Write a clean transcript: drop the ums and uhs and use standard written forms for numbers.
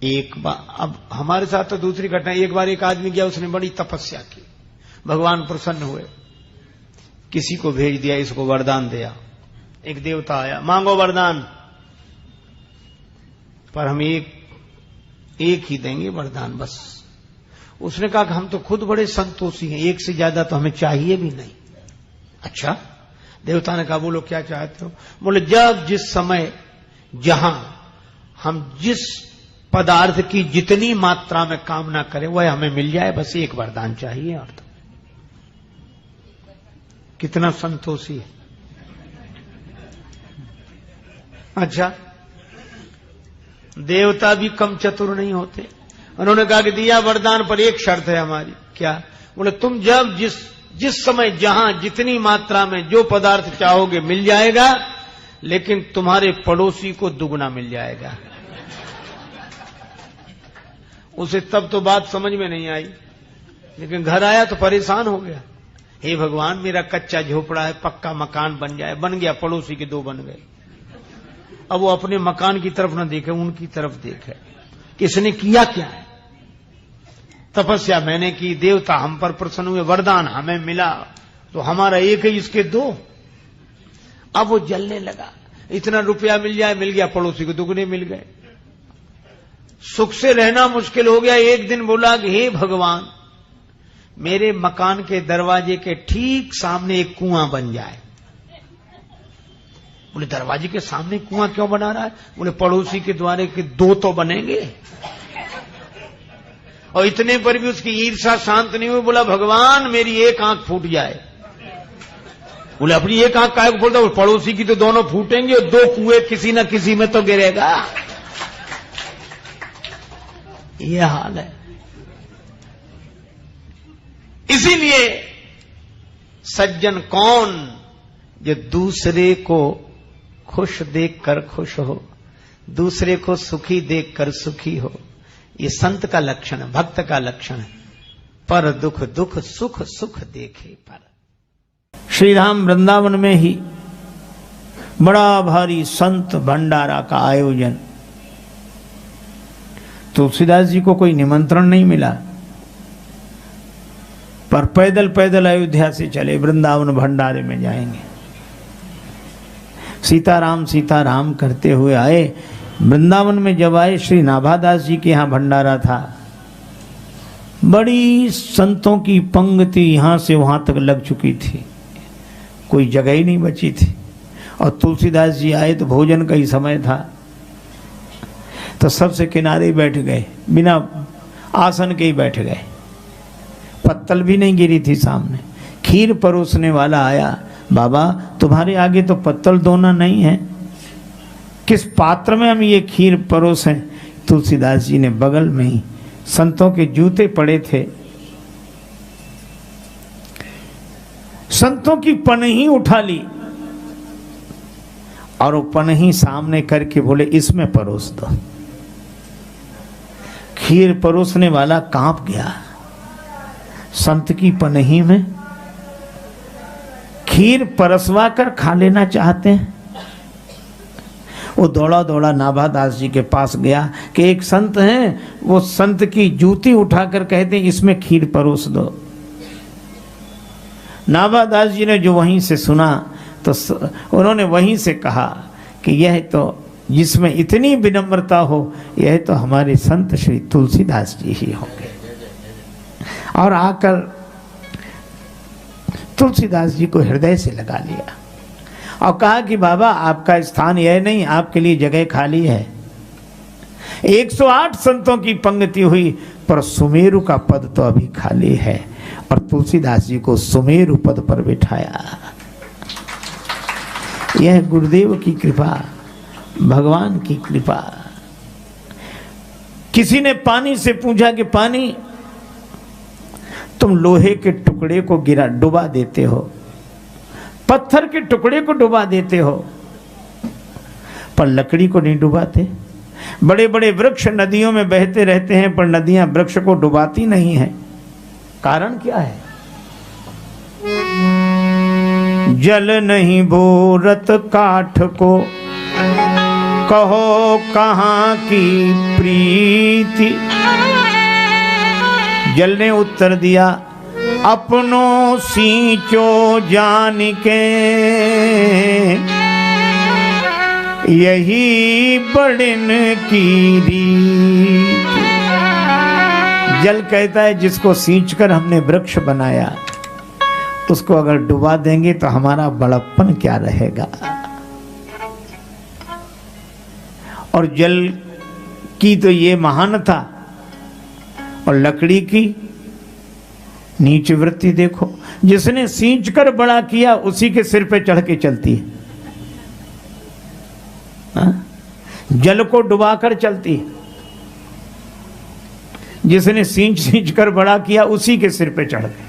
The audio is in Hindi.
एक बार, अब हमारे साथ तो दूसरी घटना, एक बार एक आदमी गया, उसने बड़ी तपस्या की, भगवान प्रसन्न हुए, किसी को भेज दिया, इसको वरदान दिया। एक देवता आया, मांगो वरदान, पर हम एक ही देंगे वरदान बस। उसने कहा कि हम तो खुद बड़े संतोषी हैं, एक से ज्यादा तो हमें चाहिए भी नहीं। अच्छा, देवता ने कहा बोलो क्या चाहते हो? बोले जब जिस समय जहां हम जिस पदार्थ की जितनी मात्रा में कामना करें वह हमें मिल जाए, बस एक वरदान चाहिए। और तो कितना संतोषी है। अच्छा, देवता भी कम चतुर नहीं होते। उन्होंने कहा कि दिया वरदान, पर एक शर्त है हमारी। क्या? बोले तुम जब जिस समय जहां जितनी मात्रा में जो पदार्थ चाहोगे मिल जाएगा, लेकिन तुम्हारे पड़ोसी को दुगना मिल जाएगा। उसे तब तो बात समझ में नहीं आई, लेकिन घर आया तो परेशान हो गया। हे भगवान, मेरा कच्चा झोपड़ा है, पक्का मकान बन जाए। बन गया, पड़ोसी के दो बन गए। अब वो अपने मकान की तरफ न देखे, उनकी तरफ देखे। किसने किया क्या है? तपस्या मैंने की, देवता हम पर प्रसन्न हुए, वरदान हमें मिला, तो हमारा एक है, इसके दो। अब वो जलने लगा, इतना रुपया मिल जाए, मिल गया, पड़ोसी को दुगने मिल गए। सुख से रहना मुश्किल हो गया। एक दिन बोला कि हे भगवान, मेरे मकान के दरवाजे के ठीक सामने एक कुआं बन जाए। बोले दरवाजे के सामने कुआं क्यों बना रहा है? बोले पड़ोसी के द्वारे के दो तो बनेंगे। और इतने पर भी उसकी ईर्ष्या शांत नहीं हुई। बोला भगवान, मेरी एक आंख फूट जाए। बोले अपनी एक आंख काहे को फूटता? पड़ोसी की तो दोनों फूटेंगे, और दो कुएं किसी न किसी में तो गिरेगा। यह हाल है। इसीलिए सज्जन कौन? जो दूसरे को खुश देखकर खुश हो, दूसरे को सुखी देखकर सुखी हो। ये संत का लक्षण है, भक्त का लक्षण है। पर दुख दुख, सुख सुख देखे पर। श्री राम वृंदावन में ही बड़ा भारी संत भंडारा का आयोजन। तुलसीदास जी को कोई निमंत्रण नहीं मिला, पर पैदल पैदल अयोध्या से चले, वृंदावन भंडारे में जाएंगे। सीताराम सीताराम करते हुए आए। वृंदावन में जब आए, श्री नाभादास जी के यहाँ भंडारा था। बड़ी संतों की पंक्ति यहां से वहां तक लग चुकी थी, कोई जगह ही नहीं बची थी। और तुलसीदास जी आए तो भोजन का ही समय था, तो सबसे किनारे बैठ गए, बिना आसन के ही बैठ गए। पत्तल भी नहीं गिरी थी सामने। खीर परोसने वाला आया, बाबा तुम्हारे आगे तो पत्तल दोना नहीं है, किस पात्र में हम ये खीर परोसें? तुलसीदास जी ने बगल में ही संतों के जूते पड़े थे, संतों की पनही उठा ली और वो पनही सामने करके बोले इसमें परोस दो। खीर परोसने वाला कांप गया। संत की पनही में खीर परसवा कर खा लेना चाहते हैं। वो दौड़ा दौड़ा नाभादास जी के पास गया कि एक संत हैं, वो संत की जूती उठाकर कहते हैं इसमें खीर परोस दो। नाभादास जी ने जो वहीं से सुना तो उन्होंने वहीं से कहा कि यह तो जिसमें इतनी विनम्रता हो, यह तो हमारे संत श्री तुलसीदास जी ही होंगे। और आकर तुलसीदास जी को हृदय से लगा लिया और कहा कि बाबा आपका स्थान यह नहीं, आपके लिए जगह खाली है। 108 संतों की पंक्ति हुई, पर सुमेरु का पद तो अभी खाली है। और तुलसीदास जी को सुमेरु पद पर बिठाया। यह गुरुदेव की कृपा, भगवान की कृपा। किसी ने पानी से पूछा कि पानी, तुम लोहे के टुकड़े को डुबा देते हो, पत्थर के टुकड़े को डुबा देते हो, पर लकड़ी को नहीं डुबाते। बड़े बड़े वृक्ष नदियों में बहते रहते हैं, पर नदियां वृक्ष को डुबाती नहीं हैं। कारण क्या है? जल नहीं बोरत काठ को, कहो कहाँ की प्रीति। जल ने उत्तर दिया, अपनों सींचो जान के, यही बड़न की रीत। जल कहता है जिसको सींचकर हमने वृक्ष बनाया, उसको अगर डुबा देंगे तो हमारा बड़प्पन क्या रहेगा। और जल की तो ये महानता, और लकड़ी की नीच वृत्ति देखो। जिसने सींचकर बड़ा किया उसी के सिर पे चढ़ के चलती है, जल को डुबाकर चलती है। जिसने सींच कर बड़ा किया उसी के सिर पे चढ़ गए।